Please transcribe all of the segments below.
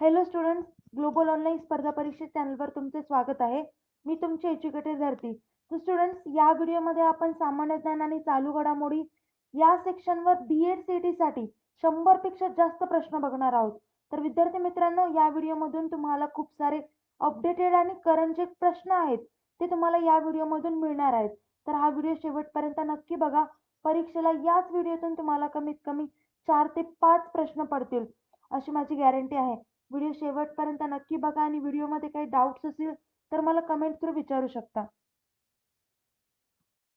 Hello students, global online स्पर्धा परीक्षा चॅनलवर तुमचे स्वागत आहे. मी तुमची एज्युकेटर धरती. तर स्टुडंट्स, या व्हिडिओमध्ये आपण सामान्य ज्ञान आणि चालू घडामोडी या सेक्शनवर BEd CET साठी 100 पेक्षा जास्त प्रश्न बघणार आहोत. तर विद्यार्थी मित्रांनो, या व्हिडिओमधून तुम्हाला खूप सारे अपडेटेड आणि करंट जे प्रश्न आहेत ते तुम्हाला या व्हिडिओमधून मिळणार आहेत. तर हा व्हिडिओ शेवटपर्यंत नक्की बघा. परीक्षेला याच व्हिडिओतून तुम्हाला कमीत कमी 4 ते 5 प्रश्न पडतील अशी माझी गॅरंटी आहे. व्हिडिओ शेवटपर्यंत नक्की बघा आणि व्हिडिओमध्ये काही डाऊट्स असतील तर मला कमेंट थ्रू विचारू शकता.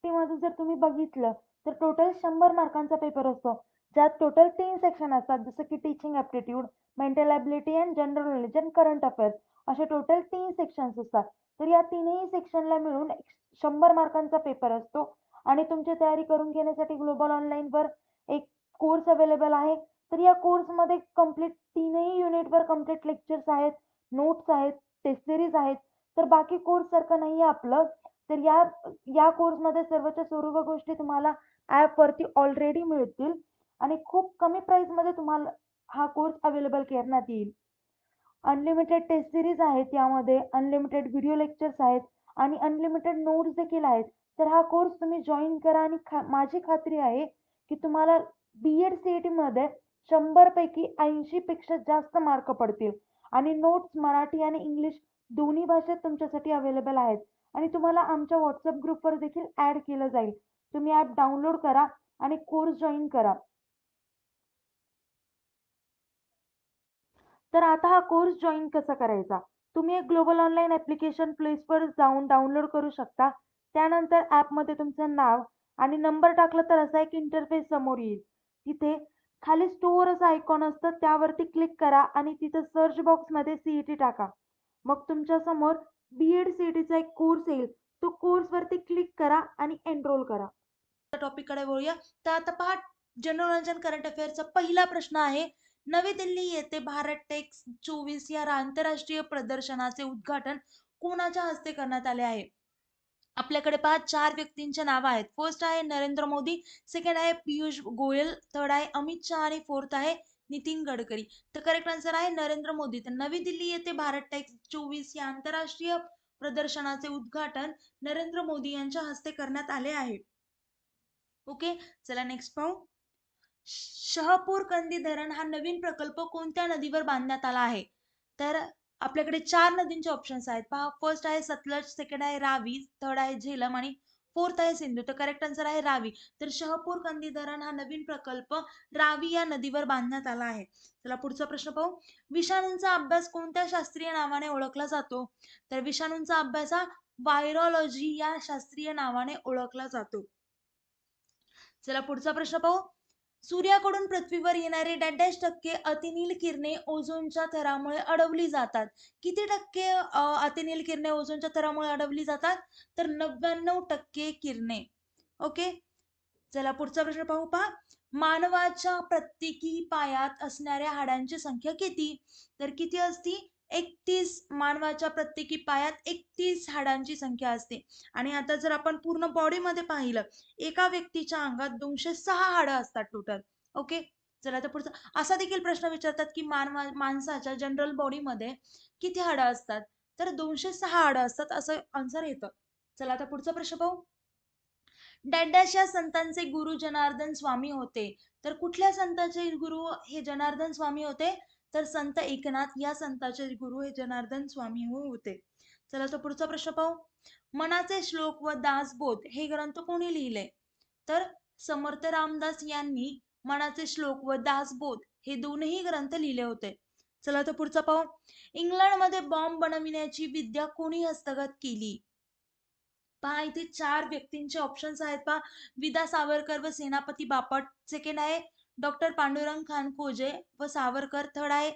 मध्ये जर तुम्ही बघितलं तर टोटल 100 मार्कांचा पेपर असतो, ज्यात टोटल 3 सेक्शन असतात, जसं की teaching aptitude, mental ability and general knowledge and current affairs असे टोटल 3 सेक्शन्स असतात. तर या तीनही सेक्शनला मिळून 100 मार्कांचा पेपर असतो आणि तुमची तयारी करून घेण्यासाठी ग्लोबल ऑनलाईनवर एक कोर्स अवेलेबल आहे. तर या कोर्समध्ये कंप्लीट तीनही युनिटवर कंप्लीट लेक्चर्स आहेत, नोट्स आहेत, टेस्ट सिरीज आहेत. तर बाकी कोर्स सारखं नाही आहे आपलं. तर या कोर्समध्ये सर्वच्या सर्व गोष्टी तुम्हाला ॲपवरती ऑलरेडी मिळतील आणि खूप कमी प्राइसमध्ये तुम्हाला हा कोर्स अवेलेबल करण्यात येईल. अनलिमिटेड टेस्ट सिरीज आहेत, यामध्ये अनलिमिटेड व्हिडिओ लेक्चर्स आहेत आणि अनलिमिटेड नोट्स देखील आहेत. तर हा कोर्स तुम्ही जॉईन करा आणि माझी खात्री आहे की तुम्हाला BEd CET मध्ये 100 पैकी 80 पेक्षा जास्त मार्क पडतील आणि नोट्स मराठी आणि इंग्लिश दोन्ही भाषेत तुमच्यासाठी अवेलेबल आहेत आणि तुम्हाला आमच्या व्हॉट्सअप ग्रुपवर देखील ऍड केलं जाईल. तुम्ही ऍप डाउनलोड करा आणि कोर्स जॉईन करा. तर आता हा कोर्स जॉईन कसा करायचा? तुम्ही एक global online application play store जाऊन डाउनलोड करू शकता. त्यानंतर ॲपमध्ये तुमचं नाव आणि नंबर टाकलं तर असा एक इंटरफेस समोर येईल. तिथे खाली स्टोअर असं आयकॉन असतं, त्यावरती क्लिक करा आणि तिथं सर्च बॉक्समध्ये CET टाका. मग तुमच्या समोर BEd CETचा एक कोर्स येईल. तो कोर्सवरती क्लिक करा आणि एनरोल करा. टॉपिककडे वळूया. तर आता पहा, जनरल नॉलेज अँड करंट अफेअरचा पहिला प्रश्न आहे. नवी दिल्ली येथे भारत टेक्स 24 या आंतरराष्ट्रीय प्रदर्शनाचे उद्घाटन कोणाच्या हस्ते करण्यात आले आहे? आपल्याकडे पहा 4 व्यक्तींचे नाव आहेत. फर्स्ट आहे नरेंद्र मोदी, सेकंड आहे पियुष गोयल, थर्ड आहे अमित शहा आणि फोर्थ आहे नितीन गडकरी. तर करेक्ट आन्सर आहे नरेंद्र मोदी. तर नवी दिल्ली येथे भारत टेक्स 24 या आंतरराष्ट्रीय प्रदर्शनाचे उद्घाटन नरेंद्र मोदी यांच्या हस्ते करण्यात आले आहे. ओके, चला नेक्स्ट पाहू. शहापूर कंदी धरण हा नवीन प्रकल्प कोणत्या नदीवर बांधण्यात आला आहे? तर आपल्याकडे 4 नदींचे ऑप्शन्स आहेत. पहा, फर्स्ट आहे सतलज, सेकंड आहे रावी, थर्ड आहे झेलम आणि फोर्थ आहे सिंधू. तर करेक्ट आन्सर आहे रावी. तर शहापूर कंदी धरण हा नवीन प्रकल्प रावी या नदीवर बांधण्यात आला आहे. चला पुढचा प्रश्न पाहू. विषाणूंचा अभ्यास कोणत्या शास्त्रीय नावाने ओळखला जातो? तर विषाणूंचा अभ्यास हा व्हायरॉलॉजी या शास्त्रीय नावाने ओळखला जातो. चला पुढचा प्रश्न पाहू. सूर्याकडून पृथ्वीवर येणारे डॅश टक्के अतिनील किरणे ओझोनच्या थरामुळे अडवली जातात? किती टक्के अतिनील किरणे ओझोनच्या थरामुळे अडवली जातात? तर 99% किरणे. ओके, चला पुढचा प्रश्न पाहू. पहा, मानवाच्या प्रत्येकी पायात असणाऱ्या हाडांची संख्या किती? तर किती असती? 31. मानवाच्या प्रत्येकी पायात 31 हाडांची संख्या असते. आणि आता जर आपण पूर्ण बॉडीमध्ये पाहिलं, एका व्यक्तीच्या अंगात 206 हाडं असतात टोटल. ओके, चला तर पुढचा. असा देखील प्रश्न विचारतात की माणसाच्या जनरल बॉडीमध्ये किती हाडं असतात? तर 206 हाडं असतात असं आन्सर येतं. चला आता पुढचा प्रश्न पाहू. डॅश या संतांचे गुरु जनार्दन स्वामी होते? तर कुठल्या संतांचे गुरु हे जनार्दन स्वामी होते? तर संत एकनाथ या संतांचे गुरु हे जनार्दन स्वामी होते. चला तर पुढचा प्रश्न पाहू. मनाचे श्लोक व दासबोध हे ग्रंथ कोणी लिहिले? तर समर्थ रामदास यांनी मनाचे श्लोक व दासबोध हे दोनही ग्रंथ लिहिले होते. चला तर पुढचा पाहू. इंग्लंडमध्ये बॉम्ब बनविण्याची विद्या कोणी हस्तगत केली? पहा, इथे 4 व्यक्तींचे ऑप्शन्स आहेत. पहा, विदा सावरकर व सेनापती बापट, सेकंड आहे डॉक्टर पांडुरंग खानकोजे व सावरकर, थर्ड आहे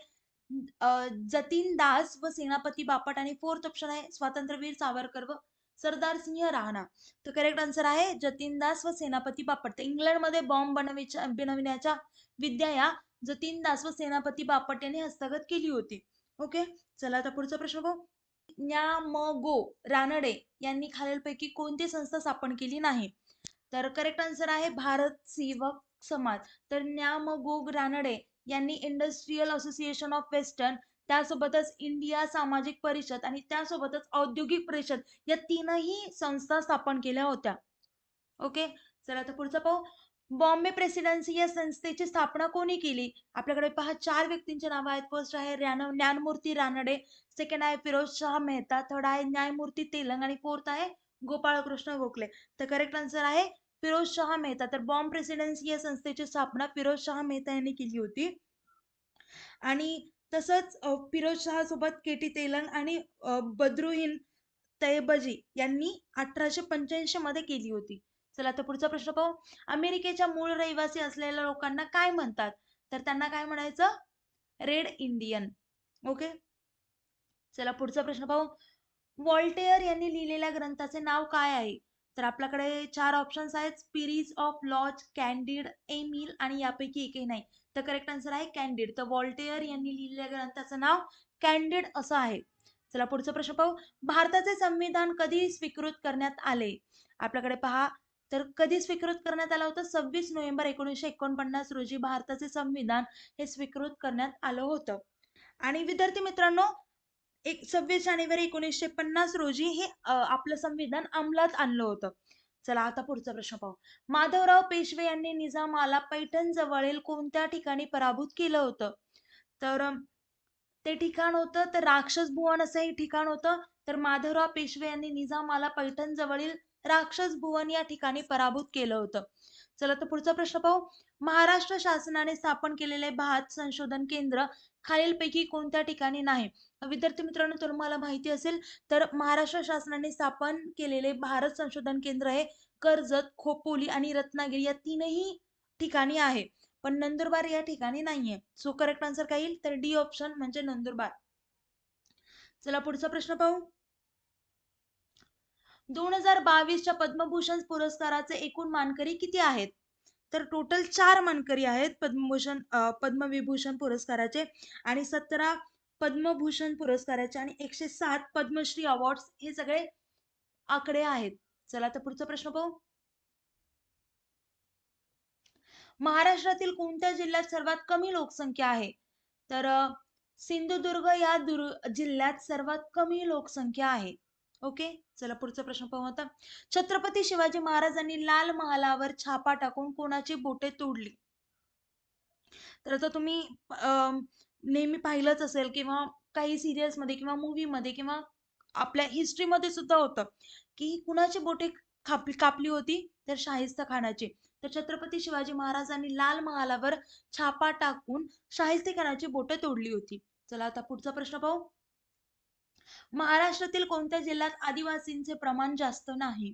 जतीन दास व सेनापती बापट आणि फोर्थ ऑप्शन आहे स्वातंत्र्यवीर सावरकर व सरदार सिंह राणा. तर करेक्ट आन्सर आहे जतीन दास व सेनापती बापट. तर इंग्लंडमध्ये बॉम्ब बनविण्याच्या विद्या या जतीन दास व सेनापती बापट यांनी हस्तगत केली होती. ओके, चला आता पुढचा प्रश्न पाहू. न्या म गो रानडे यांनी खालीलपैकी कोणती संस्था स्थापन केली नाही? तर करेक्ट आन्सर आहे भारत सेवक समाज. तर न्या म गो रानडे यांनी इंडस्ट्रियल असोसिएशन ऑफ वेस्टर्न त्यासोबतच इंडिया सामाजिक परिषद आणि त्यासोबतच औद्योगिक परिषद या तीनही संस्था स्थापन केल्या होत्या. ओके, चला आता पुढचं पाहू. बॉम्बे प्रेसिडेन्सी या संस्थेची स्थापना कोणी केली? आपल्याकडे पहा 4 व्यक्तींची नावं आहेत. फर्स्ट आहे ज्ञानमूर्ती रानडे, सेकंड आहे फिरोजशाह मेहता, थर्ड आहे न्यायमूर्ती तेलंग आणि फोर्थ आहे गोपाळकृष्ण गोखले. तर करेक्ट आन्सर आहे फिरोजशाह मेहता. तर बॉम्ब प्रेसिडेन्सी या संस्थेची स्थापना फिरोजशाह मेहता यांनी केली होती. आणि तसंच फिरोजशाह सोबत केटी तेलंग आणि बद्रुद्दीन तैयबजी यांनी 1885 मध्ये केली होती. चला आता पुढचा प्रश्न पाहू. अमेरिकेच्या मूळ रहिवासी असलेल्या लोकांना काय म्हणतात? तर त्यांना काय म्हणायचं? Red Indian. ओके, चला पुढचा प्रश्न पाहू. व्हॉल्टेयर यांनी लिहिलेल्या ग्रंथाचे नाव काय आहे? तर आपल्याकडे 4 ऑप्शन्स आहेत. Spirit of laws, Candide, Emile आणि यापैकी एकही नाही. तर करेक्ट आन्सर आहे कॅन्डिड. तर व्हॉल्टेयर यांनी लिहिलेल्या ग्रंथाचं नाव कॅन्डिड असं आहे. चला पुढचा प्रश्न पाहू. भारताचे संविधान कधी स्वीकृत करण्यात आले? आपल्याकडे पहा, तर कधी स्वीकृत करण्यात आलं होतं? 26 नोव्हेंबर 1949 रोजी भारताचे संविधान हे स्वीकृत करण्यात आलं होतं. आणि विद्यार्थी मित्रांनो, 26 जानेवारी 1950 रोजी हे आपलं संविधान अंमलात आणलं होतं. चला आता पुढचा प्रश्न पाहू. माधवराव पेशवे यांनी निजामाला पैठण जवळील कोणत्या ठिकाणी पराभूत केलं होतं? तर ते ठिकाण होतं तर राक्षस भुवन असं हे ठिकाण होतं. तर माधवराव पेशवे यांनी निजामाला पैठण जवळील राक्षस भुवन या ठिकाणी पराभूत केलं होतं. चला तर पुढचा प्रश्न पाहू. महाराष्ट्र शासनाने स्थापन केलेले भात संशोधन केंद्र खालीलपैकी कोणत्या ठिकाणी नाही? विद्यार्थी मित्रांनो, तुम्हाला माहिती असेल तर महाराष्ट्र शासनाने स्थापन केलेले भारत संशोधन केंद्र हे कर्जत, खोपोली आणि रत्नागिरी या तीनही ठिकाणी आहे, पण नंदुरबार या ठिकाणी नाहीये. सो करेक्ट आन्सर काय येईल? तर डी ऑप्शन म्हणजे नंदुरबार. चला पुढचा प्रश्न पाहू. 2022च्या पद्मभूषण पुरस्काराचे एकूण मानकरी किती आहेत? तर टोटल 4 मानकरी आहेत पद्मविभूषण पुरस्काराचे आणि 17 पद्मभूषण पुरस्काराचे आणि 107 पद्मश्री अवॉर्ड्स हे सगळे आकडे आहेत. चला तर पुढचा प्रश्न पाहू. महाराष्ट्रातील कोणत्या जिल्ह्यात सर्वात कमी लोकसंख्या आहे? तर सिंधुदुर्ग या जिल्ह्यात सर्वात कमी लोकसंख्या आहे. ओके, चला पुढचा प्रश्न पाहू आता. छत्रपती शिवाजी महाराजांनी लाल महालावर छापा टाकून कोणाची बोटे तोडली? तर आता तुम्ही नेहमी पाहिलंच असेल किंवा काही सिरियल्स मध्ये किंवा मूवी मध्ये किंवा आपल्या हिस्ट्रीमध्ये सुद्धा होतं की कुणाची बोटे कापली होती? तर शाहिस्ता खानाची. तर छत्रपती शिवाजी महाराजांनी लाल महालावर छापा टाकून शाहिस्ते खानाची बोटे तोडली होती. चला आता पुढचा प्रश्न पाहू. महाराष्ट्रातील कोणत्या जिल्ह्यात आदिवासींचे प्रमाण जास्त नाही?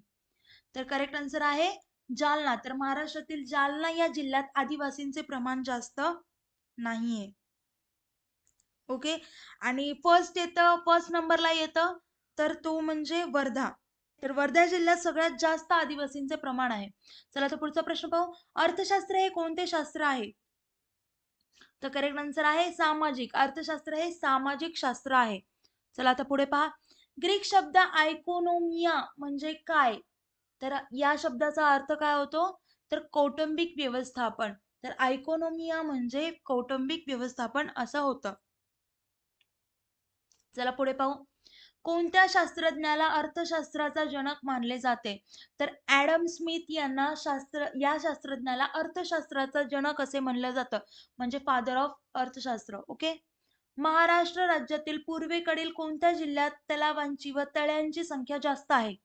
तर करेक्ट आन्सर आहे जालना. तर महाराष्ट्रातील जालना या जिल्ह्यात आदिवासींचे प्रमाण जास्त नाहीये. ओके, आणि फर्स्ट नंबरला येतं तर तो म्हणजे वर्धा. तर वर्धा जिल्ह्यात सगळ्यात जास्त आदिवासींचे प्रमाण आहे. चला तर पुढचा प्रश्न पाहू. अर्थशास्त्र हे कोणते शास्त्र आहे? तर करेक्ट आन्सर आहे सामाजिक. अर्थशास्त्र हे सामाजिक शास्त्र आहे. चला आता पुढे पहा. ग्रीक शब्द आयकोनोमिया म्हणजे काय? तर या शब्दाचा अर्थ काय होतो? तर कौटुंबिक व्यवस्थापन. तर आयकोनोमिया म्हणजे कौटुंबिक व्यवस्थापन असं होतं. चला पुढे पाहू. कोणत्या शास्त्रज्ञाला अर्थशास्त्राचा जनक मानले जाते? तर ऍडम स्मिथ या शास्त्रज्ञाला अर्थशास्त्राचा जनक असे म्हणलं जातं, म्हणजे फादर ऑफ अर्थशास्त्र. ओके, महाराष्ट्र राज्यातील पूर्वेकडील कोणत्या जिल्ह्यात तलावांची व तळ्यांची संख्या जास्त आहे?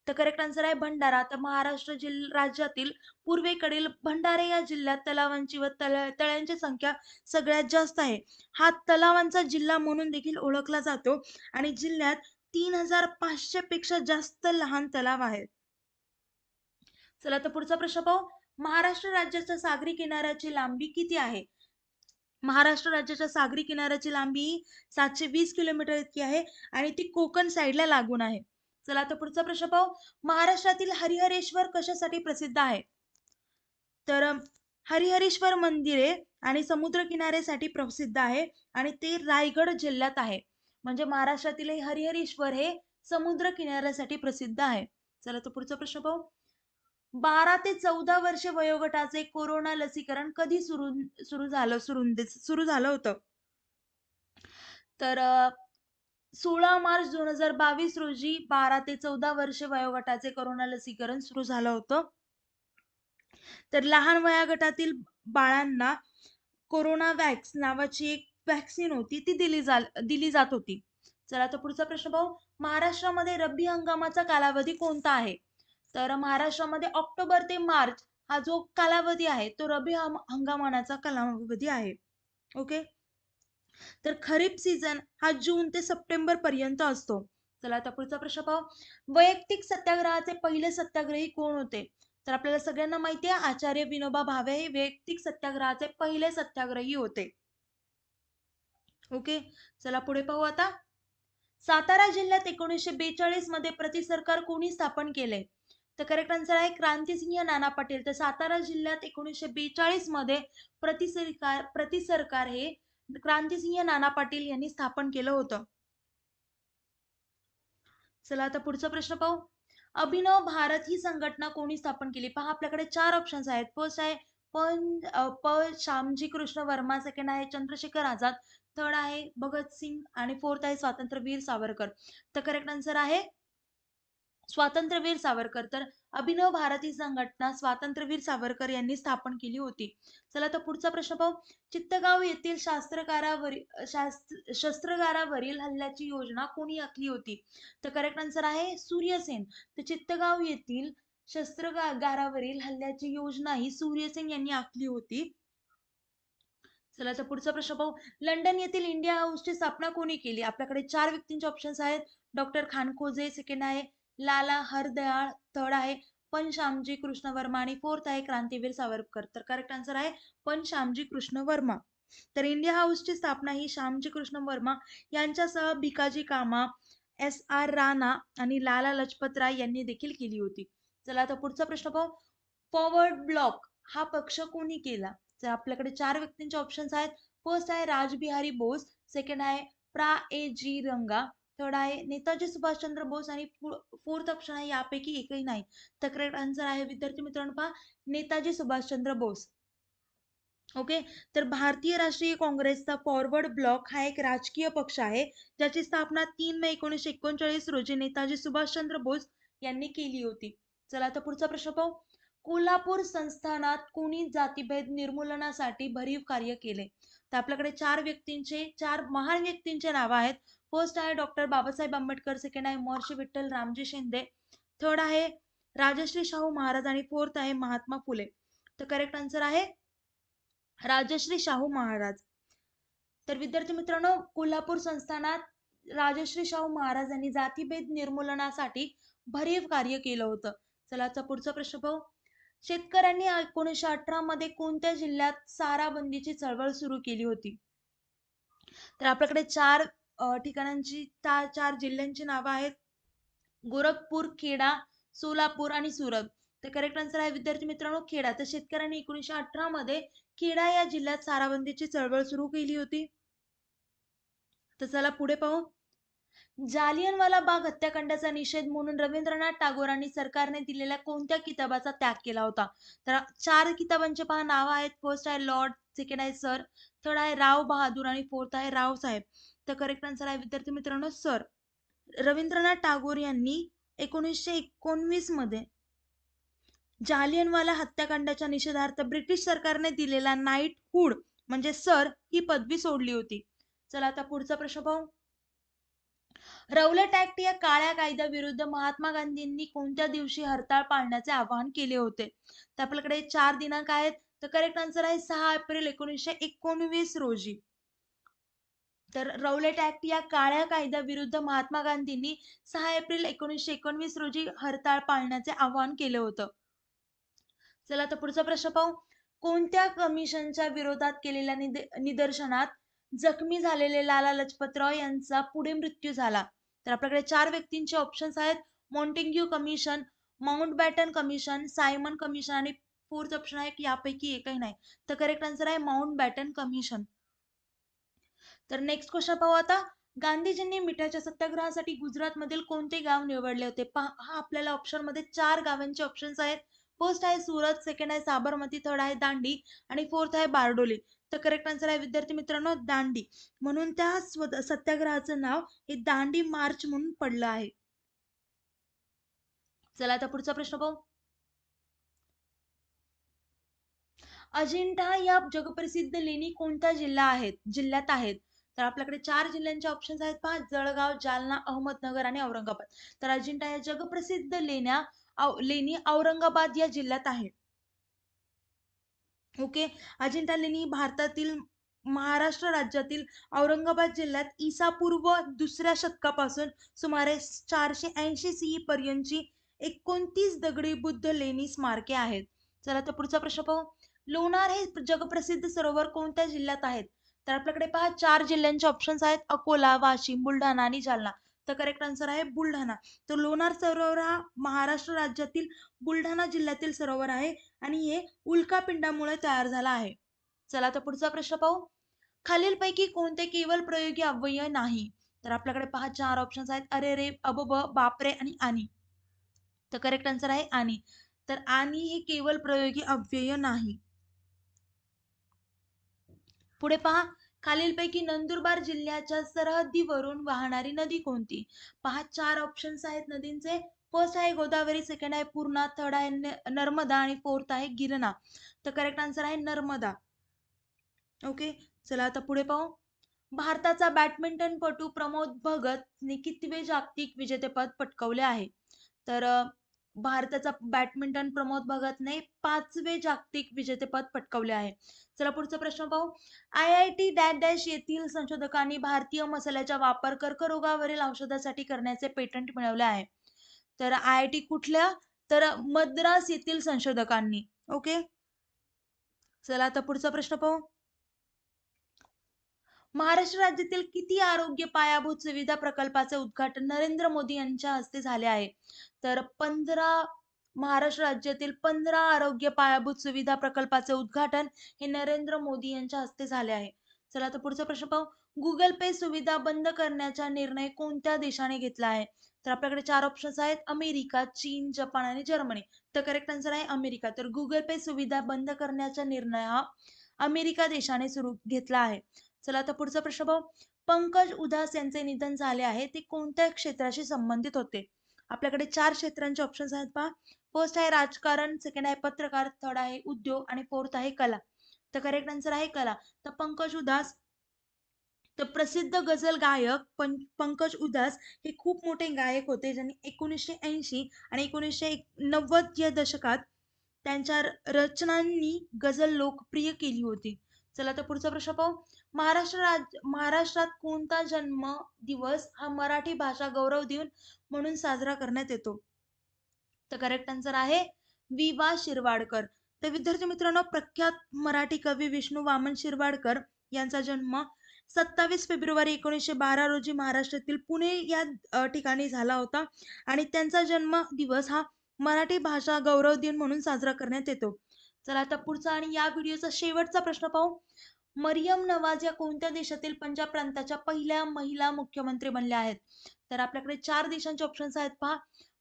तर करेक्ट आन्सर आहे भंडारा. तर महाराष्ट्र राज्यातील पूर्वेकडील भंडारा या जिल्ह्यात तलावांची व तळ्यांची संख्या सगळ्यात जास्त आहे. हा तलावांचा जिल्हा म्हणून देखील ओळखला जातो आणि जिल्ह्यात 3500 पेक्षा जास्त लहान तलाव आहेत. चला तर पुढचा प्रश्न पाहू. महाराष्ट्र राज्याच्या सागरी किनाऱ्याची लांबी किती आहे? महाराष्ट्र राज्याच्या सागरी किनाऱ्याची लांबी 720 किलोमीटर इतकी आहे आणि ती कोकण साईडला लागून आहे. चला आता पुढचा प्रश्न पाहू. महाराष्ट्रातील हरिहरेश्वर कशासाठी प्रसिद्ध आहे? तर हरिहरेश्वर मंदिरे आणि समुद्र किनाऱ्यासाठी प्रसिद्ध आहे आणि ते रायगड जिल्ह्यात आहे. म्हणजे महाराष्ट्रातील हरिहरेश्वर हे समुद्र किनाऱ्यासाठी प्रसिद्ध आहे. चला तर पुढचा प्रश्न पाहू. 12 ते 14 वर्षे वयोगटाचे कोरोना लसीकरण कधी सुरू झालं होतं? तर 16 मार्च 2022 रोजी 12 ते 14 वर्षे वयोगटाचे कोरोना लसीकरण सुरू झालं होतं. तर लहान वयोगटातील बाळांना कोरोना वॅक्स नावाची एक व्हॅक्सिन होती ती दिली जात होती. चला तर पुढचा प्रश्न पाहू. महाराष्ट्रामध्ये रब्बी हंगामाचा कालावधी कोणता आहे? तर महाराष्ट्रामध्ये ऑक्टोबर ते मार्च हा जो कालावधी आहे तो रब्बी हंगामाचा कालावधी आहे. ओके. तर खरीप सीझन हा जून ते सप्टेंबर पर्यंत असतो. चला आता पुढचा प्रश्न पाहू. वैयक्तिक सत्याग्रहाचे पहिले सत्याग्रही कोण होते? तर आपल्याला सगळ्यांना माहिती आहे आचार्य विनोबा भावे हे वैयक्तिक सत्याग्रहाचे पहिले सत्याग्रही होते. ओके. चला पुढे पाहू आता. सातारा जिल्ह्यात 1942 मध्ये प्रतिसरकार कोणी स्थापन केले? तर करेक्ट आन्सर आहे क्रांतिसिंह नाना पाटील. तर सातारा जिल्ह्यात 1942 मध्ये प्रतिसरकार हे क्रांतिसिंह नाना पाटील यांनी स्थापन केलं होतं. चला आता पुढचा प्रश्न पाहू. अभिनव भारत ही संघटना कोणी स्थापन केली? पहा आपल्याकडे 4 ऑप्शन्स आहेत. फर्स्ट आहे श्यामजी कृष्ण वर्मा, सेकंड आहे चंद्रशेखर आझाद, थर्ड आहे भगतसिंग आणि फोर्थ आहे स्वातंत्र्यवीर सावरकर. तर करेक्ट आन्सर आहे स्वातंत्र्यवीर सावरकर. तर अभिनव भारती संघटना स्वातंत्र्यवीर सावरकर यांनी स्थापन केली होती. चला तर पुढचा प्रश्न पाहू. चित्तगाव येथील शस्त्रागारावरील हल्ल्याची योजना कोणी आखली होती? तर करेक्ट आन्सर आहे सूर्यसेन. तर चित्तगाव येथील शस्त्रागारावरील हल्ल्याची योजना ही सूर्यसेन यांनी आखली होती. चला तर पुढचा प्रश्न पाहू. लंडन येथील इंडिया हाऊसची स्थापना कोणी केली? आपल्याकडे 4 व्यक्तींचे ऑप्शन्स आहेत. डॉक्टर खानखोजे, सेकंड आहे लाला हरदयाळ, थर्ड आहे पण श्यामजी कृष्ण वर्मा आणि फोर्थ आहे क्रांतीवीर सावरकर. तर करेक्ट आन्सर आहे पण श्यामजी कृष्ण वर्मा. तर इंडिया हाऊसची स्थापना ही श्यामजी कृष्ण वर्मा यांच्यासह भिकाजी कामा, S.R. राणा आणि लाला लजपत राय यांनी देखील केली होती. चला आता पुढचा प्रश्न पाहू. फॉरवर्ड ब्लॉक हा पक्ष कोणी केला? तर आपल्याकडे 4 व्यक्तींचे ऑप्शन्स आहेत. फर्स्ट आहे राजबिहारी बोस, सेकंड आहे प्रा.ए.जी. रंगा, थर्ड आहे नेताजी सुभाषचंद्र बोस आणि फोर्थ ऑप्शन आहे यापैकी एकही नाही. तर करेक्ट आन्सर आहे विद्यार्थी मित्रांनो पहा नेताजी सुभाषचंद्र बोस. ओके. तर भारतीय राष्ट्रीय काँग्रेसचा फॉरवर्ड ब्लॉक हा एक राजकीय पक्ष आहे ज्याची स्थापना 3 मे 1939 रोजी नेताजी सुभाषचंद्र बोस यांनी केली होती. चला आता पुढचा प्रश्न पाहू. कोल्हापूर संस्थानात कोणी जातीभेद निर्मूलनासाठी भरीव कार्य केले? तर आपल्याकडे 4 महान व्यक्तींचे नाव आहेत. फर्स्ट आहे डॉक्टर बाबासाहेब आंबेडकर, सेकंड आहे महर्षी विठ्ठल रामजी शिंदे, थर्ड आहे राजश्री शाहू महाराज आणि फोर्थ आहे महात्मा फुले. तर करेक्ट आन्सर आहे राजश्री शाहू महाराज. तर विद्यार्थी मित्रांनो कोल्हापूर संस्थानात राजश्री शाहू महाराज यांनी जातीभेद निर्मूलनासाठी भरीव कार्य केलं होतं. चला आता पुढचा प्रश्न पाहू. शेतकऱ्यांनी 1918 मध्ये कोणत्या जिल्ह्यात सारा बंदीची चळवळ सुरू केली होती? तर आपल्याकडे 4 ठिकाणांची 4 जिल्ह्यांची नावं आहेत. गोरखपूर, खेडा, सोलापूर आणि सुरत. तर करेक्ट आन्सर आहे विद्यार्थी मित्रांनो खेडा. तर शेतकऱ्यांनी 1918 मध्ये खेडा या जिल्ह्यात साराबंदीची चळवळ सुरू केली होती. तर चला पुढे पाहू. जालियनवाला बाग हत्याकांडाचा निषेध म्हणून रवींद्रनाथ टागोरांनी सरकारने दिलेल्या कोणत्या किताबाचा त्याग केला होता? तर 4 किताबांचे पहा नाव आहेत. फर्स्ट आहे लॉर्ड, सेकंड आहे सर, थर्ड आहे राव बहादूर आणि फोर्थ आहे राव साहेब. तर करेक्ट आन्सर आहे विद्यार्थी मित्रांनो सर. रवींद्रनाथ टागोर यांनी 1919 मध्ये जालियनवाला हत्याकांडाच्या निषेधार्थ ब्रिटिश सरकारने दिलेला नाईटहुड म्हणजे सर ही पदवी सोडली होती. चला आता पुढचा प्रश्न पाहू. रौलट ऍक्ट या काळ्या कायद्याविरुद्ध महात्मा गांधींनी कोणत्या दिवशी हरताळ पाळण्याचे आवाहन केले होते? तर आपल्याकडे 4 दिनांक आहेत. तर करेक्ट आन्सर आहे 6 एप्रिल 1919 रोजी. तर रौलट ऍक्ट या काळ्या कायद्याविरुद्ध महात्मा गांधींनी 6 एप्रिल 1919 रोजी हरताळ पाळण्याचे आवाहन केलं होतं. चला तर पुढचा प्रश्न पाहू. कोणत्या कमिशनच्या विरोधात केलेल्या निदर्शनात जखमी झालेले लाला लजपतराव यांचा पुढे मृत्यू झाला? तर आपल्याकडे 4 व्यक्तींचे ऑप्शन्स आहेत. Montagu commission, Mountbatten commission, Simon commission आणि फोर्थ ऑप्शन आहे की यापैकी एकही नाही. तर करेक्ट आन्सर आहे माउंटबॅटन कमिशन. तर नेक्स्ट क्वेश्चन पाहू आता. गांधीजींनी मिठाच्या सत्याग्रहासाठी गुजरातमधील कोणते गाव निवडले होते? पहा आपल्याला ऑप्शन मध्ये 4 गावांचे ऑप्शन्स आहेत. फर्स्ट आहे सुरत, सेकंड आहे साबरमती, थर्ड आहे दांडी आणि फोर्थ आहे बारडोली. तर करेक्ट आन्सर आहे विद्यार्थी मित्रांनो दांडी. म्हणून त्या सत्याग्रहाचं नाव हे दांडी मार्च म्हणून पडलं आहे. चला आता पुढचा प्रश्न पाहू. अजिंठा या जगप्रसिद्ध लेणी कोणत्या जिल्ह्यात आहेत? तर आपल्याकडे 4 जिल्ह्यांचे ऑप्शन्स आहेत पहा, जळगाव, जालना, अहमदनगर आणि औरंगाबाद. तर अजिंठा या जगप्रसिद्ध लेणी औरंगाबाद या जिल्ह्यात आहेत. ओके. अजिंठा लेणी भारतातील महाराष्ट्र राज्यातील औरंगाबाद जिल्ह्यात ईसापूर्व 2ऱ्या शतकापासून सुमारे 480 CE पर्यंतची 29 दगडी बुद्ध लेणी स्मारके आहेत. चला तर पुढचा प्रश्न पाहू. लोणार हे जगप्रसिद्ध सरोवर कोणत्या जिल्ह्यात आहेत? तर आपल्याकडे पहा 4 जिल्ह्यांचे ऑप्शन्स आहेत, अकोला, वाशिम, बुलढाणा आणि जालना. तर करेक्ट आन्सर आहे बुलढाणा. तर लोणार सरोवर हा महाराष्ट्र राज्यातील बुलढाणा जिल्ह्यातील सरोवर आहे आणि हे उल्कापिंडामुळे तयार झाला आहे. चला तर पुढचा प्रश्न पाहू. खालीलपैकी कोणते केवळ प्रयोगी अव्यय नाही? तर आपल्याकडे पहा 4 ऑप्शन्स आहेत, अरे रे, अबब, बापरे आणि आणि. तर करेक्ट आन्सर आहे आणि. तर आणि हे केवळ प्रयोगी अव्यय नाही. पुढे पहा, खालीलपैकी नंदुरबार जिल्ह्याच्या सरहद्दीवरून वाहणारी नदी कोणती? पहा 4 ऑप्शन्स आहेत नदींचे. फर्स्ट आहे गोदावरी, सेकंड आहे पूर्णा, थर्ड आहे नर्मदा आणि फोर्थ आहे गिरणा. तर करेक्ट आन्सर आहे नर्मदा. ओके. चला आता पुढे पाहू. भारताचा बॅडमिंटनपटू प्रमोद भगतने कितवे जागतिक विजेतेपद पटकावले आहे? तर भारताचा बॅडमिंटन प्रमोद भगतने 5वे जागतिक विजेतेपद पटकावले आहे. चला पुढचा प्रश्न पाहू. IIT डॅश डॅश येथील संशोधकांनी भारतीय मसाल्याचा वापर कर्करोगावरील औषधासाठी करण्याचे पेटंट मिळवले आहे. तर IIT कुठल्या? तर मद्रास येथील संशोधकांनी. ओके. चला आता पुढचा प्रश्न पाहू. महाराष्ट्र राज्यातील किती आरोग्य पायाभूत सुविधा प्रकल्पाचे उद्घाटन नरेंद्र मोदी यांच्या हस्ते झाले आहे? तर 15 महाराष्ट्र राज्यातील 15 आरोग्य पायाभूत सुविधा प्रकल्पाचे उद्घाटन हे नरेंद्र मोदी यांच्या हस्ते झाले आहे. चला तर पुढचा प्रश्न पाहू. गुगल पे सुविधा बंद करण्याचा निर्णय कोणत्या देशाने घेतला आहे? तर आपल्याकडे 4 ऑप्शन्स आहेत, अमेरिका, चीन, जपान आणि जर्मनी. तर करेक्ट आन्सर आहे अमेरिका. तर गुगल पे सुविधा बंद करण्याचा निर्णय हा अमेरिका देशाने घेतला आहे. चला आता पुढचा प्रश्न पाहू. पंकज उधास यांचे निधन झाले आहे, ते कोणत्या क्षेत्राशी संबंधित होते? आपल्याकडे 4 क्षेत्रांचे ऑप्शन्स आहेत पहा. फर्स्ट आहे राजकारण, सेकंड आहे पत्रकार, थर्ड आहे उद्योग आणि फोर्थ आहे कला. तर करेक्ट आन्सर आहे कला. तर पंकज उधास, तर प्रसिद्ध गझल गायक पंकज उधास हे खूप मोठे गायक होते, ज्यांनी 1980 आणि 1990 या दशकात त्यांच्या रचनांनी गझल लोकप्रिय केली होती. चला तर पुढचा प्रश्न पाहू. महाराष्ट्रात कोणता जन्म दिवस हा मराठी भाषा गौरव दिन म्हणून साजरा करण्यात येतो? तर करेक्ट आन्सर आहे वि. शिरवाडकर. तर विद्यार्थी मित्रांनो, प्रख्यात मराठी कवी विष्णू वामन शिरवाडकर यांचा जन्म 27 फेब्रुवारी 1912 रोजी महाराष्ट्रातील पुणे या ठिकाणी झाला होता आणि त्यांचा जन्म दिवस हा मराठी भाषा गौरव दिन म्हणून साजरा करण्यात येतो. चला आता पुढचा आणि या व्हिडिओचा शेवटचा प्रश्न पाहू. मरियम नवाज या कोणत्या देशातील पंजाब प्रांताच्या पहिल्या महिला मुख्यमंत्री बनल्या आहेत? तर आपल्याकडे 4 देशांचे ऑप्शन्स आहेत पहा,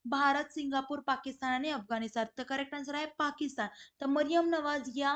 भारत, सिंगापूर, पाकिस्तान आणि अफगाणिस्तान. तर करेक्ट आन्सर आहे पाकिस्तान. तर मरियम नवाज या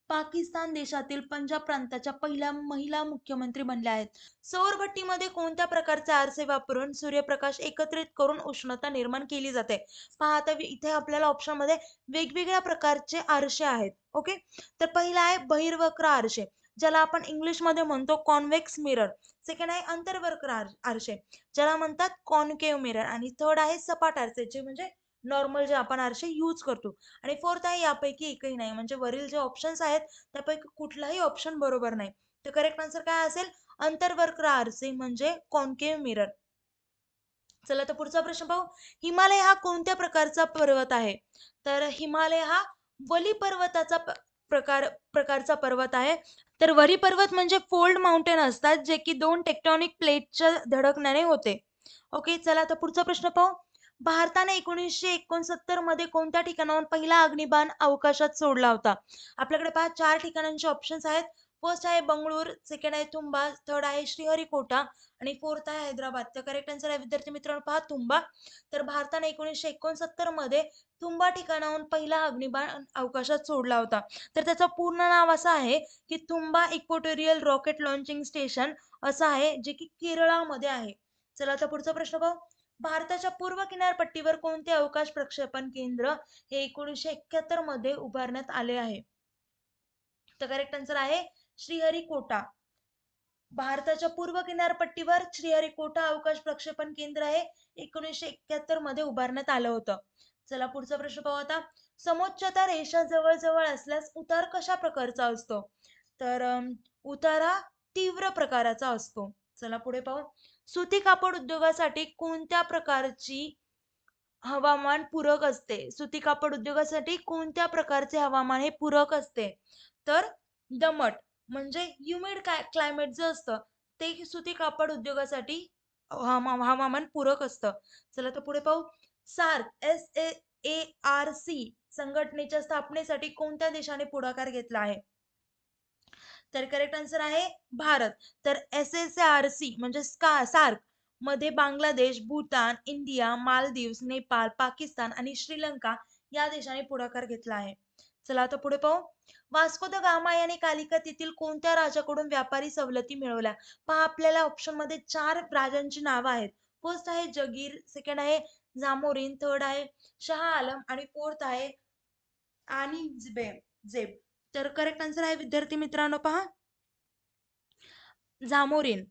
पाकिस्तान देशातील पंजाब प्रांताच्या पहिल्या महिला मुख्यमंत्री बनल्या आहेत. सौरभट्टीमध्ये कोणत्या प्रकारचे आरसे वापरून सूर्यप्रकाश एकत्रित करून उष्णता निर्माण केली जाते? पहा आता इथे आपल्याला ऑप्शन मध्ये वेगवेगळ्या प्रकारचे आरसे आहेत. ओके. तर पहिला आहे बहिर्वक्र आरसे, ज्याला आपण इंग्लिश मध्ये म्हणतो कॉन्व्हेक्स मिरर. सेकंड आहे अंतर्वक्र आरसे, ज्याला म्हणतात कॉन्केव्ह मिरर. आणि थर्ड आहे सपाट आरसे, जे म्हणजे नॉर्मल जे आपण आरसे यूज करतो. आणि फोर्थ आहे यापैकी एकही नाही, म्हणजे वरील जे ऑप्शन्स आहेत त्यापैकी कुठलाही ऑप्शन बरोबर नाही. तर करेक्ट आन्सर काय असेल? अंतर्वक्र आरसे म्हणजे कॉन्केव्ह मिरर. चला तर पुढचा प्रश्न पाहू. हिमालय हा कोणत्या प्रकारचा पर्वत आहे? तर हिमालय हा वली पर्वताचा प्रकारचा पर्वत आहे. तर वरी पर्वत म्हणजे फोल्ड माउंटेन असतात, जे की 2 टेक्टोनिक प्लेटच्या धडकण्याने होते. ओके. चला तर पुढचा प्रश्न पाहू. भारताने 1969 मध्ये कोणत्या ठिकाणाहून पहिला अग्निबाण अवकाशात सोडला होता? आपल्याकडे पहा 4 ठिकाणांचे ऑप्शन्स आहेत. फर्स्ट आहे बंगळूर, सेकंड आहे तुंबा, थर्ड आहे श्रीहरिकोटा आणि फोर्थ आहे हैदराबाद. तर करेक्ट आन्सर आहे विद्यार्थी मित्रांनो पहा तुंबा. तर भारताने 1969 मध्ये तुंबा ठिकाणाहून पहिला अग्निबाण अवकाशात सोडला होता. तर त्याचं पूर्ण नाव असं आहे की तुंबा इक्वेटोरियल रॉकेट लॉन्चिंग स्टेशन असं आहे, जे की केरळामध्ये आहे. चला आता पुढचा प्रश्न पाहू. भारताच्या पूर्व किनारपट्टीवर कोणते अवकाश प्रक्षेपण केंद्र हे 1971 मध्ये उभारण्यात आले आहे? तर करेक्ट आन्सर आहे श्रीहरिकोटा. भारताच्या पूर्व किनारपट्टीवर श्रीहरिकोटा अवकाश प्रक्षेपण केंद्र आहे 1971 मध्ये उभारण्यात आलं होतं. चला पुढचा प्रश्न पाहू आता. समोच्चता रेषा जवळ जवळ असल्यास उतार कशा प्रकारचा असतो? तर उतारा तीव्र प्रकाराचा असतो. चला पुढे पाहू. सुती कापड उद्योगासाठी कोणत्या प्रकारची हवामान पूरक असते? सुती कापड उद्योगासाठी कोणत्या प्रकारचे हवामान हे पूरक असते? तर दमट म्हणजे ह्युमिड क्लायमेट जे असतं ते सुती कापड उद्योगासाठी हवामान पूरक असतं. चला तर पुढे पाहू. सार्क SAARC संघटनेच्या स्थापनेसाठी कोणत्या देशाने पुढाकार घेतला आहे? तर करेक्ट आन्सर आहे भारत. तर SSARC म्हणजे सार्क मध्ये बांगलादेश, भूतान, इंडिया, मालदीव्स, नेपाळ, पाकिस्तान आणि श्रीलंका या देशांनी पुढाकार घेतला आहे. चला आता पुढे पाहू. वास्को द गामा याने कालिकत येथील कोणत्या राजाकडून व्यापारी सवलती मिळवल्या? पहा आपल्याला ऑप्शन मध्ये 4 राजांची नावं आहेत. फर्स्ट आहे जगीर, सेकंड आहे जामोरिन, थर्ड आहे शहा आलम आणि फोर्थ आहे आणि जेब. तर करेक्ट आन्सर आहे विद्यार्थी मित्रांनो पहा झामोरीन.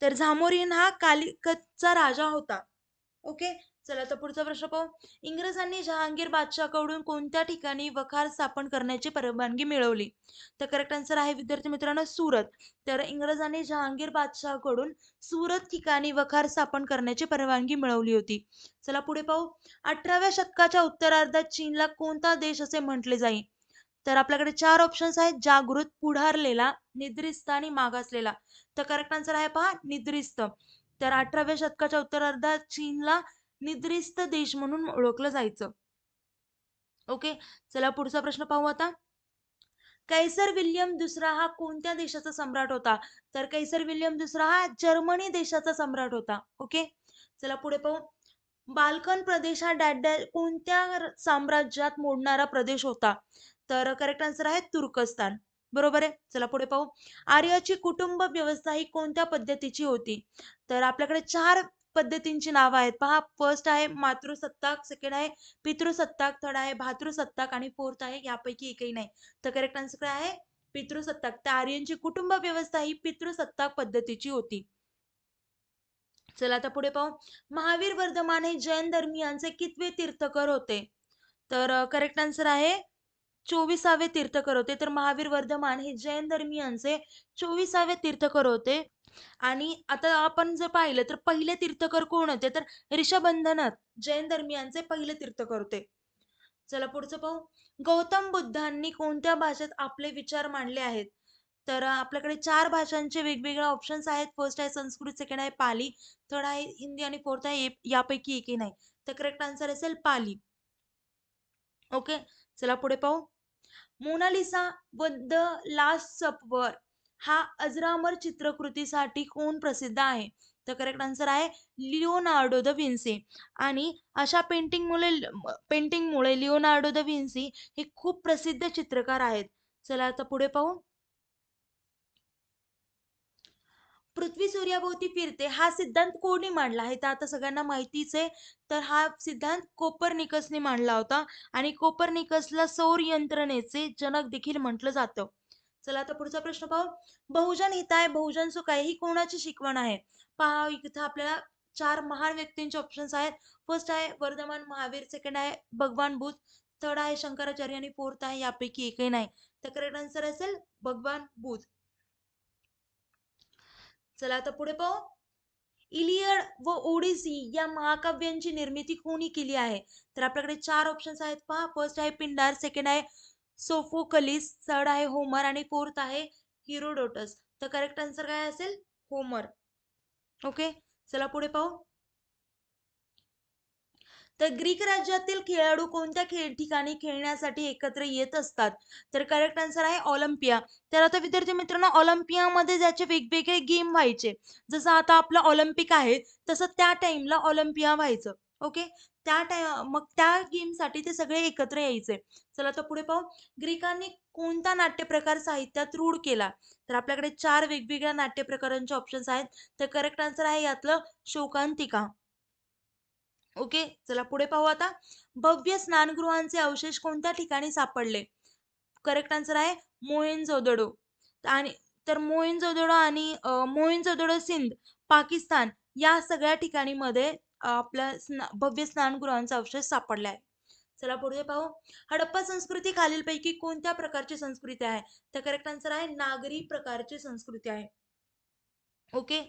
तर झामोरीन हा कालिकतचा राजा होता. ओके. चला तर पुढचा प्रश्न पाहू. इंग्रजांनी जहांगीर बादशाहकडून कोणत्या ठिकाणी वखार स्थापन करण्याची परवानगी मिळवली? तर करेक्ट आन्सर आहे विद्यार्थी मित्रांनो सुरत. तर इंग्रजांनी जहांगीर बादशाहकडून सुरत ठिकाणी वखार स्थापन करण्याची परवानगी मिळवली होती. चला पुढे पाहू. 18व्या शतकाच्या उत्तरार्धात चीनला कोणता देश असे म्हटले जाईल? तर आपल्याकडे 4 ऑप्शन्स आहेत. जागृत, पुढारलेला, निद्रिस्त आणि मागासलेला. तर करेक्ट आन्सर आहे पहा निद्रिस्त. तर 18व्या शतकाच्या उत्तरार्धात चीनला निद्रिस्त देश म्हणून ओळखलं जायचं. ओके. चला पुढचा प्रश्न पाहू आता. कैसर विल्यम दुसरा हा कोणत्या देशाचा सम्राट होता? तर कैसर विल्यम दुसरा हा जर्मनी देशाचा सम्राट होता. ओके. चला पुढे पाहू. बाल्कन प्रदेश हा कोणत्या साम्राज्यात मोडणारा प्रदेश होता? तर करेक्ट आन्सर आहे तुर्कस्तान. बरोबर आहे. चला पुढे पाहू. आर्याची कुटुंब व्यवस्था ही कोणत्या पद्धतीची होती? तर आपल्याकडे 4 पद्धतींची नावं आहेत. पहा फर्स्ट आहे मातृसत्ताक, सेकंड आहे पितृसत्ताक, थर्ड आहे भातृसत्ताक आणि फोर्थ आहे यापैकी एकही नाही. तर करेक्ट आन्सर काय आहे? पितृसत्ताक. तर आर्यांची कुटुंब व्यवस्था ही पितृसत्ताक पद्धतीची होती. चला आता पुढे पाहू. महावीर वर्धमान हे जैन धर्मीयांचे कितवे तीर्थकर होते? तर करेक्ट आन्सर आहे 24वे तीर्थकर होते. तर महावीर वर्धमान हे जैन धर्मीयांचे 24वे तीर्थकर होते. आणि आता आपण जर पाहिलं तर पहिले तीर्थकर कोण होते? तर ऋषभंधनात जैन धर्मीयांचे पहिले तीर्थकर होते. चला पुढचं पाहू. गौतम बुद्धांनी कोणत्या भाषेत आपले विचार मांडले आहेत? तर आपल्याकडे 4 भाषांचे वेगवेगळे ऑप्शन्स आहेत. फर्स्ट आहे संस्कृत, सेकंड आहे पाली, थर्ड आहे हिंदी आणि फोर्थ आहे यापैकी एकही नाही. तर करेक्ट आन्सर असेल पाली. ओके. चला पुढे पाहू. मोनालिसा व द लास्ट सपर हा अजरामर चित्रकृतीसाठी कोण प्रसिद्ध आहे? तर करेक्ट आन्सर आहे लिओनार्डो द विन्सी. आणि अशा पेंटिंगमुळे लिओनार्डो द विन्सी हे खूप प्रसिद्ध चित्रकार आहेत. चला आता पुढे पाहू. पृथ्वी सूर्याभोवती फिरते हा सिद्धांत कोणी मांडला आहे? तर आता सगळ्यांना माहितीच आहे. तर हा सिद्धांत कोपर्निकसने मांडला होता आणि कोपर्निकसला सौर यंत्रणेचे जनक देखील म्हटलं जातं. चला आता पुढचा प्रश्न पाहू. बहुजन हिताय बहुजन सुखाय ही कोणाची शिकवण आहे? पहा इथं आपल्याला 4 महान व्यक्तींचे ऑप्शन्स आहेत. फर्स्ट आहे वर्धमान महावीर, सेकंड आहे भगवान बुद्ध, थर्ड आहे शंकराचार्य आणि फोर्थ आहे यापैकी एकही नाही. तर करेक्ट आन्सर असेल भगवान बुद्ध. चला आता पुढे पाहू. इलियड व ओडिसी या महाकाव्यांची निर्मिती कोणी केली आहे? तर आपल्याकडे 4 ऑप्शन्स आहेत पहा. फर्स्ट आहे पिंडार, सेकंड आहे सोफोकलिस, थर्ड आहे होमर आणि फोर्थ आहे हिरोडोटस. तर करेक्ट आन्सर काय असेल? होमर. ओके. चला पुढे पाहू. तर ग्रीक राज्यातील खेळाडू कोणत्या ठिकाणी खेळण्यासाठी एकत्र येत असतात? तर करेक्ट आन्सर आहे ऑलिम्पिया. तर आता विद्यार्थी मित्रांनो, ऑलिम्पियामध्ये ज्याचे वेगवेगळे गेम व्हायचे, जसं आता आपलं ऑलिम्पिक आहे तसं त्या टाइमला ऑलिम्पिया व्हायचं. ओके, मग त्या गेमसाठी ते सगळे एकत्र यायचे. चला आता पुढे पाहू. ग्रीकांनी कोणता नाट्यप्रकार साहित्यात रूढ केला? तर आपल्याकडे 4 वेगवेगळ्या नाट्यप्रकारांचे ऑप्शन्स आहेत. तर करेक्ट आन्सर आहे यातलं शोकांतिका. ओके, चला पुढे पाहू आता. भव्य स्नानगृहांचे अवशेष कोणत्या ठिकाणी सापडले? करेक्ट आन्सर आहे मोहेंजोदडो. आणि तर मोहेंजोदडो आणि मोहेंजोदडो सिंध, पाकिस्तान या सगळ्या ठिकाणी मध्ये आपल्या भव्य स्नानगृहांचा अवशेष सापडला आहे. चला पुढे पाहू. हडप्पा संस्कृती खालीलपैकी कोणत्या प्रकारची संस्कृती आहे? तर करेक्ट आन्सर आहे नागरी प्रकारची संस्कृती आहे. ओके,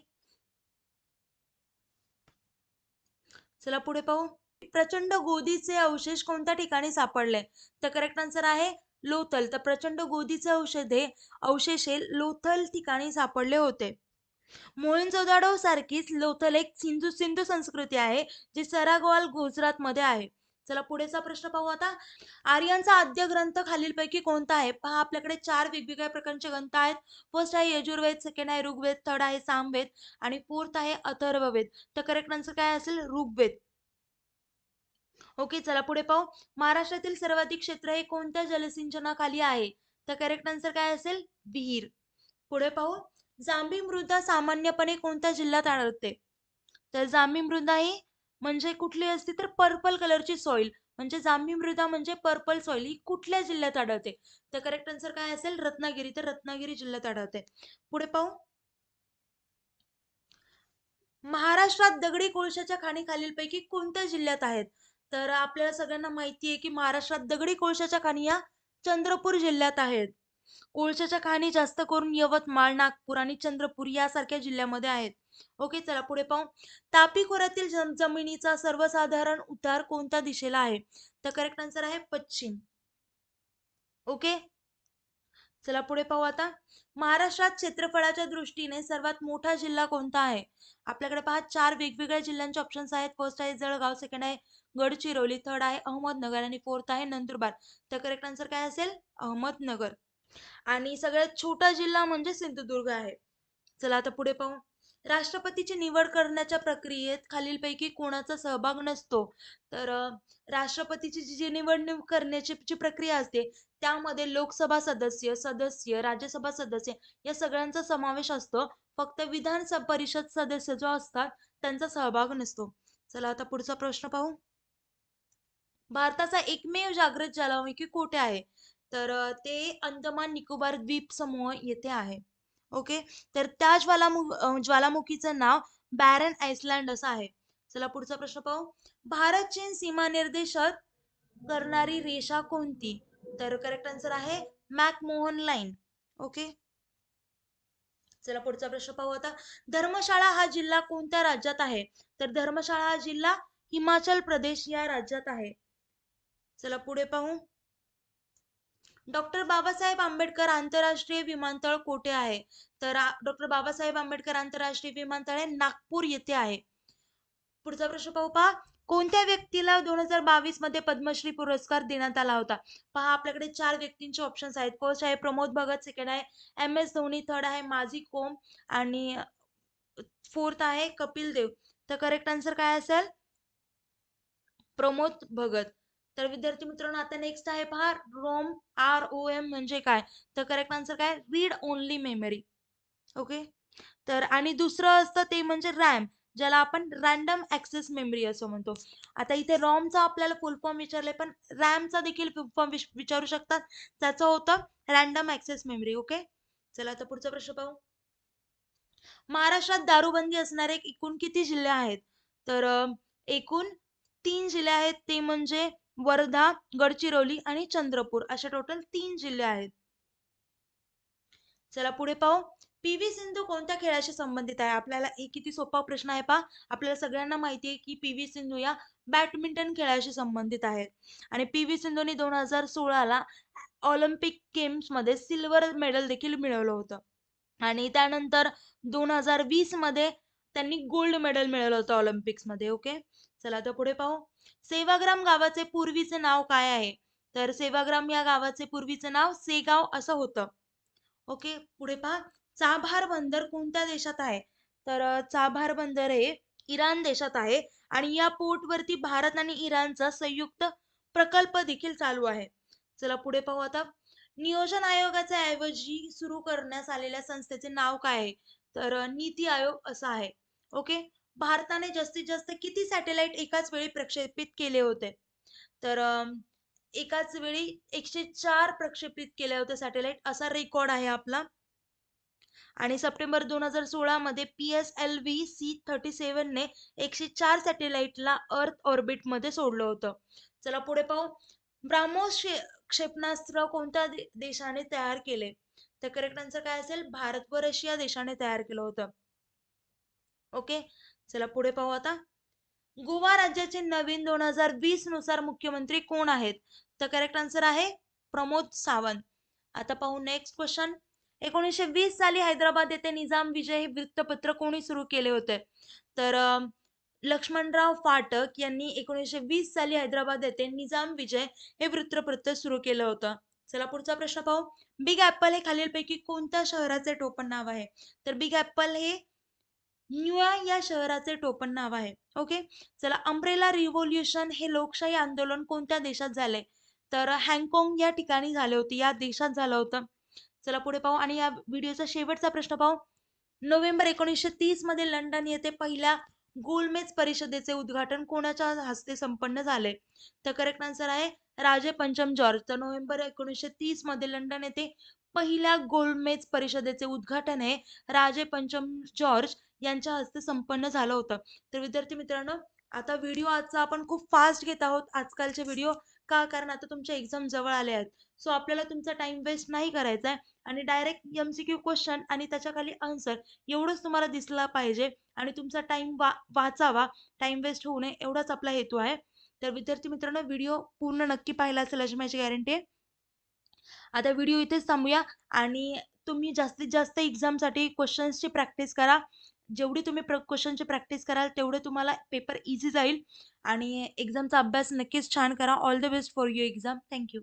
चला पुढे पाहू. प्रचंड गोदीचे अवशेष कोणत्या ठिकाणी सापडले? तर करेक्ट आन्सर आहे लोथल. तर प्रचंड गोदीचे अवशेष हे लोथल ठिकाणी सापडले होते. मोहेंजोदाडो सारखीच लोथल एक सिंधू सिंधू संस्कृती आहे जी सरागवाल गुजरात मध्ये आहे. चला पुढेचा प्रश्न पाहू आता. आर्यांचा आद्य ग्रंथ खालीलपैकी कोणता आहे? पहा, आपल्याकडे 4 वेगवेगळ्या प्रकारचे ग्रंथ आहेत. फर्स्ट आहे यजुर्वेद, सेकंड आहे ऋग्वेद, थर्ड आहे सामवेद आणि फोर्थ आहे अथर्ववेद. तर करेक्ट आन्सर काय असेल? ऋग्वेद. ओके, चला पुढे पाहू. महाराष्ट्रातील सर्वाधिक क्षेत्र हे कोणत्या जलसिंचनाखाली आहे? तर करेक्ट आन्सर काय असेल? विहीर. पुढे पाहू. जांभी मृदा सामान्यपणे कोणत्या जिल्ह्यात आढळते? तर जांभी मृदा ही म्हणजे कुठली असते? तर पर्पल कलरची सॉइल, म्हणजे जांभी मृदा म्हणजे पर्पल सॉइल ही कुठल्या जिल्ह्यात आढळते? तर करेक्ट आन्सर काय असेल? रत्नागिरी. तर रत्नागिरी जिल्ह्यात आढळते. पुढे पाहू. महाराष्ट्रात दगडी कोळशाच्या खाणी खालीलपैकी कोणत्या जिल्ह्यात आहेत? तर आपल्याला सगळ्यांना माहिती आहे की महाराष्ट्रात दगडी कोळशाच्या खाणी या चंद्रपूर जिल्ह्यात आहेत. कोळशाच्या खाणी जास्त करून यवतमाळ, नागपूर आणि चंद्रपूर यासारख्या जिल्ह्यामध्ये आहेत. ओके, चला पुढे पाहू. तापी खोऱ्यातील जमिनीचा सर्वसाधारण उतार कोणत्या दिशेला आहे? तर करेक्ट आन्सर आहे पश्चिम. ओके, चला पुढे पाहू आता. महाराष्ट्रात क्षेत्रफळाच्या दृष्टीने सर्वात मोठा जिल्हा कोणता आहे? आपल्याकडे पहा 4 वेगवेगळ्या जिल्ह्यांचे ऑप्शन्स आहेत. फर्स्ट आहे जळगाव, सेकंड आहे गडचिरोली, थर्ड आहे अहमदनगर आणि फोर्थ आहे नंदुरबार. तर करेक्ट आन्सर काय असेल? अहमदनगर. आणि सगळ्यात छोटा जिल्हा म्हणजे सिंधुदुर्ग आहे. चला आता पुढे पाहू. राष्ट्रपतीची निवड करण्याच्या प्रक्रियेत खालीलपैकी कोणाचा सहभाग नसतो? तर राष्ट्रपतीची जी निवडणूक करण्याची जी प्रक्रिया असते त्यामध्ये लोकसभा सदस्य, राज्यसभा सदस्य या सगळ्यांचा समावेश असतो. फक्त विधानसभा परिषद सदस्य जो असतात त्यांचा सहभाग नसतो. चला आता पुढचा प्रश्न पाहू. भारताचा एकमेव जागृत ज्वालामुखी कुठे आहे? तर ते अंदमान निकोबार द्वीप समूह येथे आहे. ओके, तर त्या ज्वालामुखीचं नाव बॅरन आइसलँड असं आहे. चला पुढचा प्रश्न पाहू. भारत चीन सीमा निर्देशित करणारी रेषा कोणती? तर करेक्ट आन्सर आहे मॅकमोहन लाईन. ओके, चला पुढचा प्रश्न पाहू आता. धर्मशाळा हा जिल्हा कोणत्या राज्यात आहे? तर धर्मशाळा हा जिल्हा हिमाचल प्रदेश या राज्यात आहे. चला पुढे पाहू. डॉक्टर बाबासाहेब आंबेडकर आंतरराष्ट्रीय विमानतळ कोठे आहे? तर डॉक्टर बाबासाहेब आंबेडकर आंतरराष्ट्रीय विमानतळ हे नागपूर येथे आहे. पुढचा प्रश्न पाहू. पहा, कोणत्या व्यक्तीला 2022 मध्ये पद्मश्री पुरस्कार देण्यात आला होता? पहा, आपल्याकडे 4 व्यक्तींचे ऑप्शन्स आहेत. फर्स्ट आहे प्रमोद भगत, सेकंड आहे MS धोनी, थर्ड आहे माझी कोम आणि फोर्थ आहे कपिल देव. तर करेक्ट आन्सर काय असेल? प्रमोद भगत. तर विद्यार्थी मित्रांनो, आता नेक्स्ट आहे पहा, ROM म्हणजे काय? तर करेक्ट आन्सर काय? Read only memory. ओके, तर आणि दुसरं असतं ते म्हणजे रॅम, ज्याला आपण रॅन्डम ऍक्सेस मेमरी असं म्हणतो. आता इथे रॉमचा आपल्याला फुल फॉर्म विचारले, पण रॅमचा देखील फुल फॉर्म विचारू शकतात. त्याचं होतं रॅन्डम ऍक्सेस मेमरी. ओके, चला आता पुढचा प्रश्न पाहू. महाराष्ट्रात दारूबंदी असणारे एकूण किती जिल्हे आहेत? तर एकूण 3 जिल्हे आहेत. ते म्हणजे वर्धा, गडचिरोली आणि चंद्रपूर असे टोटल 3 जिल्हे आहेत. चला पुढे पाहू. PV सिंधू कोणत्या खेळाशी संबंधित आहे? आपल्याला हे किती सोपा प्रश्न आहे पहा. आपल्याला सगळ्यांना माहिती आहे की PV सिंधू या बॅडमिंटन खेळाशी संबंधित आहे. आणि PV सिंधूने 2016ला ऑलिम्पिक गेम्स मध्ये सिल्वर मेडल देखील मिळवलं होतं. आणि त्यानंतर 2020 मध्ये त्यांनी गोल्ड मेडल मिळवलं होतं ऑलिम्पिक्स मध्ये. ओके, चला तर पुढे पाहू. सेवाग्राम गावाचे पूर्वीचे नाव काय आहे? तर सेवाग्राम या गावाचे पूर्वीचे नाव सेगाव असं होतं. ओके, पुढे पहा. चाभार बंदर कोणत्या देशात आहे? तर चाभार बंदर हे इराण देशात आहे आणि या पोर्टवरती भारत आणि इराणचा संयुक्त प्रकल्प देखील चालू आहे. चला पुढे पाहू आता. नियोजन आयोगाच्या ऐवजी सुरू करण्यात आलेल्या संस्थेचे नाव काय आहे? तर नीती आयोग असं आहे. ओके. भारताने जास्तीत जास्त किती सॅटेलाइट एकाच वेळी प्रक्षेपित केले होते? तर एकाच वेळी 104 प्रक्षेपित केले होते सॅटेलाइट असा रेकॉर्ड आहे आपला. आणि सप्टेंबर 2016 मध्ये PSLV C-37 ने 104 सॅटेलाइटला अर्थ ऑर्बिटमध्ये सोडलं होतं. चला पुढे पाहू. ब्राह्मोस क्षेपणास्त्र कोणत्या देशाने तयार केले? तर करेक्ट आन्सर काय असेल? भारत व रशिया देशाने तयार केलं होतं. ओके, चला पुढे पाहू आता. गोवा राज्याचे नवीन 2020 नुसार मुख्यमंत्री कोण आहेत? तर करेक्ट आन्सर आहे प्रमोद सावंत. आता पाहू नेक्स्ट क्वेश्चन. 1920 साली हैदराबाद येथे निजाम विजय हे वृत्तपत्र कोणी सुरू केले होते? तर लक्ष्मणराव फाटक यांनी 1920 साली हैदराबाद येथे निजाम विजय हे वृत्तपत्र सुरू केलं होतं. चला पुढचा प्रश्न पाहू. बिग ऍपल हे खालीलपैकी कोणत्या शहराचे टोपण नाव आहे? तर बिग ऍपल हे न्यूयॉर्क या शहराचे टोपण नाव आहे. ओके, चला. अम्ब्रेला रिव्होल्युशन हे लोकशाही आंदोलन कोणत्या देशात झाले? तर हाँगकाँग या ठिकाणी झाले होते, या देशात झालं होतं. चला पुढे पाहू आणि या व्हिडिओचा शेवटचा प्रश्न पाहू. नोव्हेंबर 1930 मध्ये लंडन येथे पहिल्या गोलमेज परिषदेचे उद्घाटन कोणाच्या हस्ते संपन्न झाले? तर करेक्ट आन्सर आहे राजे पंचम जॉर्ज. तर नोव्हेंबर 1930 मध्ये लंडन येथे पहिल्या गोलमेज परिषदेचे उद्घाटन हे राजे पंचम जॉर्ज यांच्या हस्ते संपन्न झालं होतं. तर विद्यार्थी मित्रांनो, आता व्हिडिओ आजचा आपण खूप फास्ट घेत आहोत आजकालचे व्हिडिओ. का? कारण आता तुमच्या एक्झाम जवळ आले आहेत. सो आपल्याला तुमचा टाइम वेस्ट नाही करायचा आहे आणि डायरेक्ट MCQ क्वेश्चन आणि त्याच्या खाली आन्सर एवढंच तुम्हाला दिसला पाहिजे आणि तुमचा टाइम वाचावा, टाइम वेस्ट होऊ नये, एवढाच आपला हेतू आहे. तर विद्यार्थी मित्रांनो, व्हिडिओ पूर्ण नक्की पाहिला असेल अशी माझी गॅरंटी आहे. आता व्हिडिओ इथेच थांबूया आणि तुम्ही जास्तीत जास्त एक्झामसाठी क्वेश्चन्सची प्रॅक्टिस करा. जेवढी तुम्ही क्वेश्चनची प्रॅक्टिस कराल तेवढे तुम्हाला पेपर इझी जाईल आणि एक्झामचा अभ्यास नक्कीच छान करा. All the best for your exam. Thank you.